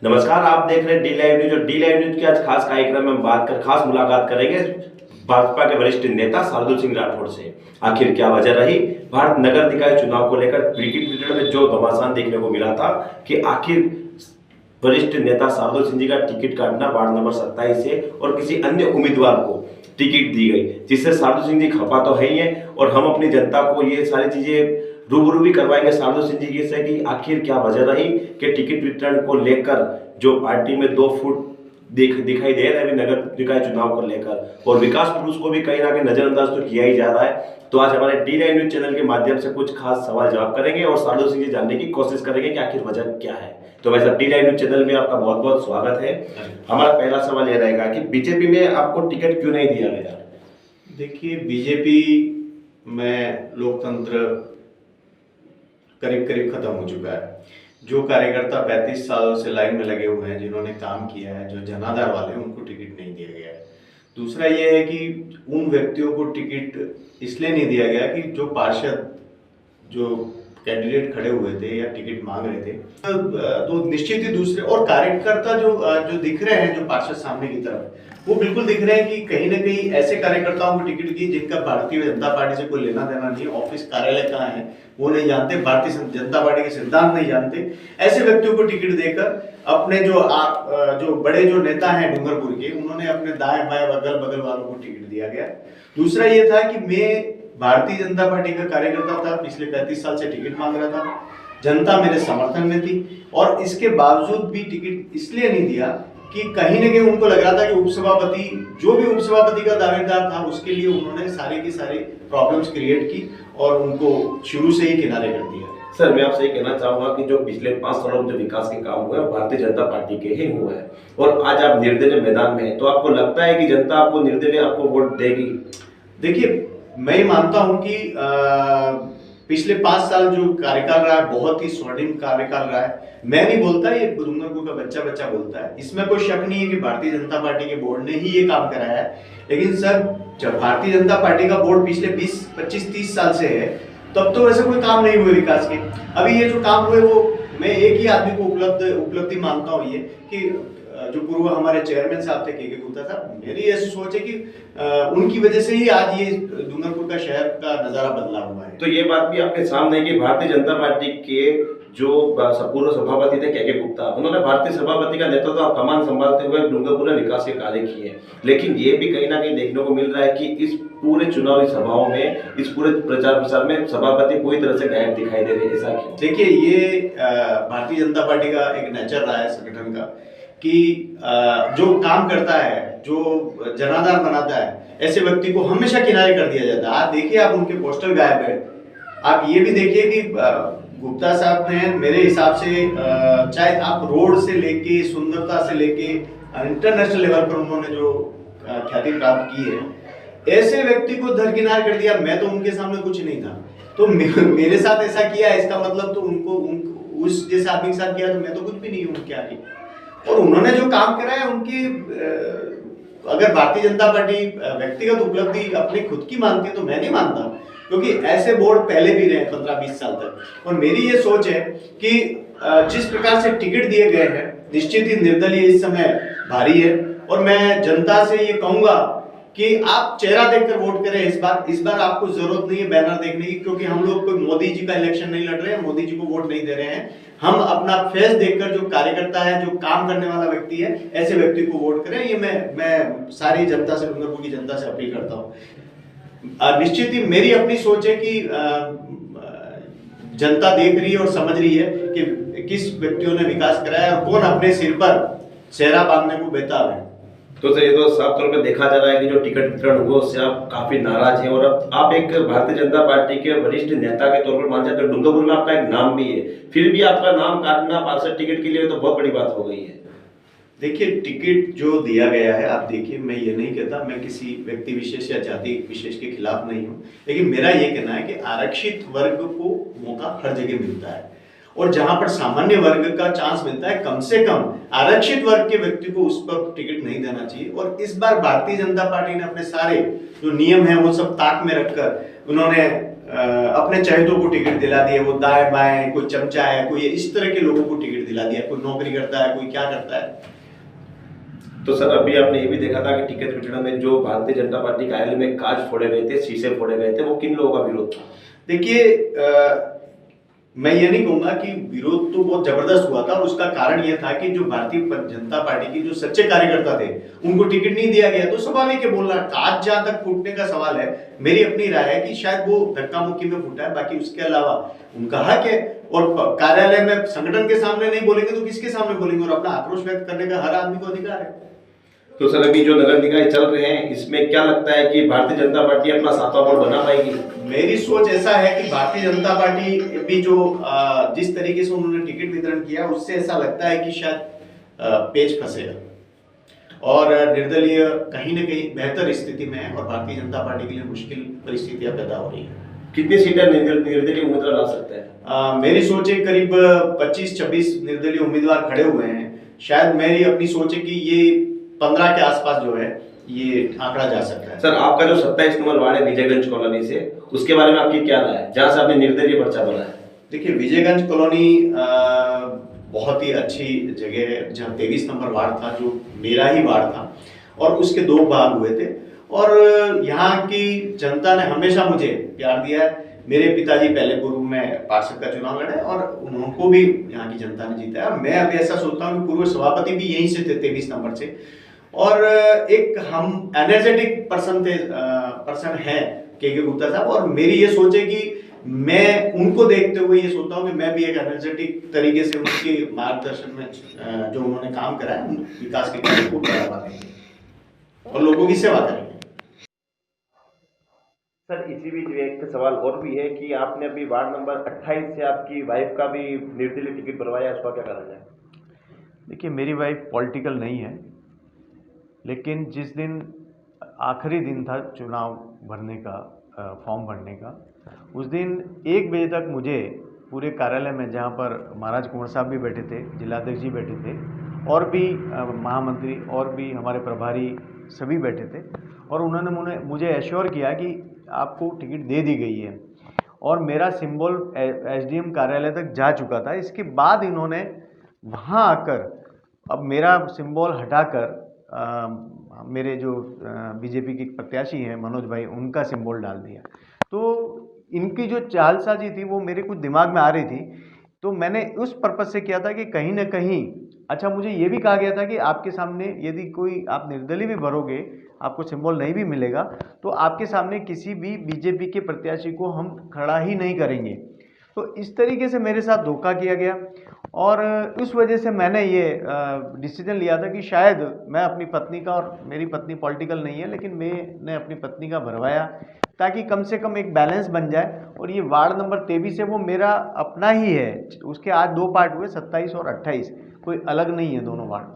नमस्कार, आप देख रहे हैं डी लाइव न्यूज और डी लाइव न्यूज के आज खास कार्यक्रम में हम खास मुलाकात करेंगे भाजपा के वरिष्ठ नेता शार्दुल सिंह राठौड़ से। आखिर क्या वजह रही भारत नगर निकाय चुनाव को लेकर क्रिकेट में जो घमासान देखने को मिला था कि आखिर वरिष्ठ नेता शार्दुल सिंह जी का टिकट काटना वार्ड नंबर 27 से और किसी अन्य उम्मीदवार को टिकट दी गई, जिससे शार्दुल सिंह जी खफा तो है ही है और हम अपनी जनता को ये सारी चीजें रूबरू भी करवाएंगे शार्दुल सिंह जी से कि आखिर क्या वजह रही कि टिकट वितरण को लेकर जो पार्टी में 2 फुट दिखाई दे रहे हैं नगर निकाय चुनाव को लेकर और विकास पुरुष को भी कहीं ना कहीं नजरअंदाज तो किया ही जा रहा है। तो आज हमारे डी लाइव न्यूज चैनल के माध्यम से कुछ खास सवाल जवाब करेंगे और शार्दुल सिंह जी जानने की कोशिश करेंगे कि आखिर वजह क्या है। तो वैसे डी लाइव न्यूज चैनल में आपका बहुत बहुत स्वागत है। हमारा पहला सवाल यह रहेगा कि बीजेपी में आपको टिकट क्यों नहीं दिया गया? देखिए, बीजेपी में लोकतंत्र करीब करीब खत्म हो चुका है। जो कार्यकर्ता 35 सालों से लाइन में लगे हुए हैं, जिन्होंने काम किया है, जो जनाधार वाले हैं, उनको टिकट नहीं दिया गया है। दूसरा ये है कि उन व्यक्तियों को टिकट इसलिए नहीं दिया गया कि जो पार्षद जो कैंडिडेट खड़े हुए थे या टिकट मांग रहे थे, तो निश्चित ही दूसरे और कार्यकर्ता जो दिख रहे हैं, जो पार्षद सामने की तरफ, वो बिल्कुल दिख रहे हैं कि कहीं ना कहीं ऐसे कार्यकर्ताओं को टिकट दी जिनका भारतीय जनता पार्टी से कोई लेना देना नहीं, ऑफिस कार्यालय कहाँ है वो नहीं जानते, भारतीय जनता पार्टी के सिद्धांत नहीं जानते। ऐसे व्यक्तियों को टिकट देकर अपने जो बड़े जो नेता हैं डूंगरपुर के, उन्होंने अपने दाएं बाएं अगल बगल वालों को टिकट दिया गया। दूसरा ये था कि मैं भारतीय जनता पार्टी का कार्यकर्ता था, पिछले 35 साल से टिकट मांग रहा था, जनता मेरे समर्थन में थी और इसके बावजूद भी टिकट इसलिए नहीं दिया कि कहीं ना कहीं उनको लग रहा था कि उपसभापति, जो भी उपसभापति का दावेदार था, उसके लिए उन्होंने सारे की सारी प्रॉब्लम्स क्रिएट की और उनको शुरू से ही किनारे कर दिया। सर, मैं आपसे ये कहना चाहूंगा कि जो पिछले 5 सालों में जो विकास के काम हुए हैं भारतीय जनता पार्टी के ही हुए हैं और आज आप निर्दलीय मैदान में हैं, तो आपको लगता है कि जनता आपको निर्दलीय आपको वोट देगी? देखिए, मैं मानता हूं कि पिछले 5 साल जो कार्यकाल रहा है, बहुत ही स्वर्णिम कार्यकाल रहा है। मैं नहीं बोलता, ये डूंगरपुर का बच्चा बोलता है, इसमें कोई शक नहीं है कि भारतीय जनता पार्टी के बोर्ड ने ही ये काम कराया है। लेकिन सर, जब भारतीय जनता पार्टी का बोर्ड पिछले 20, 25, 30 साल से है, तब तो वैसे कोई काम नहीं हुए विकास के। अभी ये जो काम हुए वो मैं एक ही आदमी को उपलब्धि मानता हूँ, ये कि जो पूर्व हमारे चेयरमैन साहब थे के गुप्ता साहब, मेरी ऐसी सोच है कि उनकी वजह से ही आज ये डूंगरपुर का शहर का नजारा बदला हुआ है। तो ये बात भी आपके सामने कि भारतीय जनता पार्टी के जो पूर्व सभापति थे के गुप्ता, उन्होंने भारतीय सभापति का नेतृत्व और कमान संभालते हुए डूंगरपुर में विकास के कार्य किए, लेकिन ये भी कहीं ना कहीं देखने को मिल रहा है कि इस पूरे चुनावी सभाओं में, इस पूरे प्रचार प्रसार में सभापति पूरी तरह से गायब दिखाई दे रहे हैं। ऐसा क्यों? देखिए, ये भारतीय जनता पार्टी का एक नेचर रहा है संगठन का कि जो काम करता है, जो जनाधार बनाता है, ऐसे व्यक्ति को हमेशा किनारे कर दिया जाता है। आप देखिए, आप उनके पोस्टर गायब है। आप ये भी देखिए कि गुप्ता साहब ने, मेरे हिसाब से, चाहे आप रोड से लेके, सुंदरता से लेके इंटरनेशनल लेवल पर उन्होंने जो ख्याति प्राप्त की है, ऐसे व्यक्ति को दरकिनार कर दिया। मैं तो उनके सामने कुछ नहीं था, तो मेरे साथ ऐसा किया, इसका मतलब तो उनको उस जैसे आदमी के साथ किया, तो मैं तो कुछ भी नहीं हूँ उनके आगे। और उन्होंने जो काम करा है, उनकी अगर भारतीय जनता पार्टी व्यक्तिगत उपलब्धि अपनी खुद की मानती है तो मैं नहीं मानता, क्योंकि ऐसे बोर्ड पहले भी रहे 15-20 साल तक। और मेरी ये सोच है कि जिस प्रकार से टिकट दिए गए हैं, निश्चित ही निर्दलीय इस समय भारी है और मैं जनता से ये कहूंगा कि आप चेहरा देखकर वोट करें। इस बार आपको जरूरत नहीं है बैनर देखने की, क्योंकि हम लोग कोई मोदी जी का इलेक्शन नहीं लड़ रहे हैं, मोदी जी को वोट नहीं दे रहे हैं। हम अपना फेस देखकर, जो कार्यकर्ता है, जो काम करने वाला व्यक्ति है, ऐसे व्यक्ति को वोट करें। ये मैं सारी जनता से, डूंगरपुर की जनता से अपील करता हूँ। निश्चित ही मेरी अपनी सोच है कि जनता देख रही है और समझ रही है कि किस व्यक्तियों ने विकास कराया और कौन अपने सिर पर सेहरा बांधने को बेताब है। तो सर, ये तो साफ तौर पर देखा जा रहा है कि जो टिकट वितरण हुआ उससे आप काफी नाराज हैं और अब आप एक भारतीय जनता पार्टी के वरिष्ठ नेता के तौर पर मान जाते हैं। डूंगरपुर में आपका एक नाम भी है, फिर भी आपका नाम काटना पार्षद टिकट के लिए तो बहुत बड़ी बात हो गई है। देखिए, टिकट जो दिया गया है, आप देखिए, मैं ये नहीं कहता, मैं किसी व्यक्ति विशेष या जाति विशेष के खिलाफ नहीं हूँ, लेकिन मेरा ये कहना है कि आरक्षित वर्ग को मौका हर जगह मिलता है और जहां पर सामान्य वर्ग का चांस मिलता है, कम से कम आरक्षित वर्ग के व्यक्ति को उस पर टिकट नहीं देना चाहिए। और इस बार भारतीय जनता पार्टी ने अपने सारे जो नियम हैं वो सब ताक में रखकर उन्होंने अपने चहेतों को टिकट दिला दिए, वो दाएं बाएं, कोई चमचा है, कोई इस तरह के लोगों को टिकट दिला दिया, कोई नौकरी करता है, कोई क्या करता है। तो सर अभी आपने ये भी देखा था कि टिकट वितरण में जो भारतीय जनता पार्टी कार्यालय में कांच फोड़े गए थे, शीशे फोड़े गए थे, वो किन लोगों का विरोध था? देखिए, मैं ये नहीं कहूंगा कि विरोध तो बहुत जबरदस्त हुआ था, और उसका कारण यह था कि जो भारतीय जनता पार्टी की जो सच्चे कार्यकर्ता थे उनको टिकट नहीं दिया गया। तो स्वाभाविक है बोलना, कांच जहां तक फूटने का सवाल है, मेरी अपनी राय है कि शायद वो धक्का मुक्की में फूटा है, बाकी उसके अलावा उनका हक है। और कार्यालय में संगठन के सामने नहीं बोलेंगे तो किसके सामने बोलेंगे, और अपना आक्रोश व्यक्त करने का हर आदमी को अधिकार है। तो सर अभी जो नगर निकाय चल रहे हैं, इसमें क्या लगता है कि भारतीय जनता पार्टी अपना सातवां मोड़ बना पाएगी? मेरी सोच ऐसा है कि भारतीय जनता पार्टी भी जो जिस तरीके से उन्होंने टिकट वितरण किया, उससे ऐसा लगता है कि शायद पेच फंसेगा और निर्दलीय कहीं ना कहीं बेहतर स्थिति में है, और भारतीय जनता पार्टी के लिए मुश्किल परिस्थितियां पैदा हो रही है। कितनी सीटें निर्दलीय उम्मीदवार ला सकते हैं? मेरी सोच है करीब 25-26 निर्दलीय उम्मीदवार खड़े हुए हैं। शायद मेरी अपनी सोच है कि ये 15 के आसपास जो है ये आंकड़ा जा सकता है। सर आपका जो 27 नंबर वार्ड है विजयगंज कॉलोनी से, उसके बारे में आपकी क्या राय है, जहां से आपने निर्दलीय पर्चा बना है? देखिए, विजयगंज कॉलोनी बहुत ही अच्छी जगह है, जहाँ 23 नंबर वार्ड था, जो मेरा ही वार्ड था, और उसके 2 भाग हुए थे। और यहाँ की जनता ने हमेशा मुझे प्यार दिया है। मेरे पिताजी पहले पूर्व में पार्षद का चुनाव लड़े और उनको भी यहाँ की जनता ने जीता है। मैं अभी ऐसा सोचता हूँ कि पूर्व सभापति भी यहीं से थे, 23 नंबर से। और एक हम एनर्जेटिक पर्सन है के गुप्ता साहब, और मेरी ये सोच है कि मैं उनको देखते हुए ये सोचता हूँ कि मैं भी एक एनर्जेटिक तरीके से उनके मार्गदर्शन में जो उन्होंने काम करा है, विकास के कार्य को बढ़ावा देंगे और लोगों की सेवा करेंगे। सर इसी बीच एक सवाल और भी है कि आपने अभी वार्ड नंबर 28 से आपकी वाइफ का भी निर्दलीय टिकट बनवाया, उसका क्या कारण है? देखिए, मेरी वाइफ पॉलिटिकल नहीं है, लेकिन जिस दिन आखिरी दिन था चुनाव भरने का, फॉर्म भरने का, उस दिन 1 बजे तक मुझे पूरे कार्यालय में, जहाँ पर महाराज कुंवर साहब भी बैठे थे, जिलाध्यक्ष जी बैठे थे, और भी महामंत्री और भी हमारे प्रभारी सभी बैठे थे, और उन्होंने मुझे एश्योर किया कि आपको टिकट दे दी गई है, और मेरा सिंबल एसडीएम कार्यालय तक जा चुका था। इसके बाद इन्होंने वहाँ आकर अब मेरा सिंबल हटाकर मेरे जो बीजेपी के प्रत्याशी हैं मनोज भाई, उनका सिंबल डाल दिया। तो इनकी जो चालसाजी थी वो मेरे कुछ दिमाग में आ रही थी, तो मैंने उस पर्पज़ से किया था कि कहीं ना कहीं, अच्छा मुझे ये भी कहा गया था कि आपके सामने यदि कोई आप निर्दलीय भी भरोगे, आपको सिंबल नहीं भी मिलेगा, तो आपके सामने किसी भी बीजेपी के प्रत्याशी को हम खड़ा ही नहीं करेंगे। तो इस तरीके से मेरे साथ धोखा किया गया, और उस वजह से मैंने ये डिसीजन लिया था कि शायद मैं अपनी पत्नी का, और मेरी पत्नी पॉलिटिकल नहीं है, लेकिन मैंने अपनी पत्नी का भरवाया ताकि कम से कम एक बैलेंस बन जाए। और ये वार्ड नंबर 23 है, वो मेरा अपना ही है। उसके आज 2 पार्ट हुए, 27 और 28, कोई अलग नहीं है दोनों वार्ड।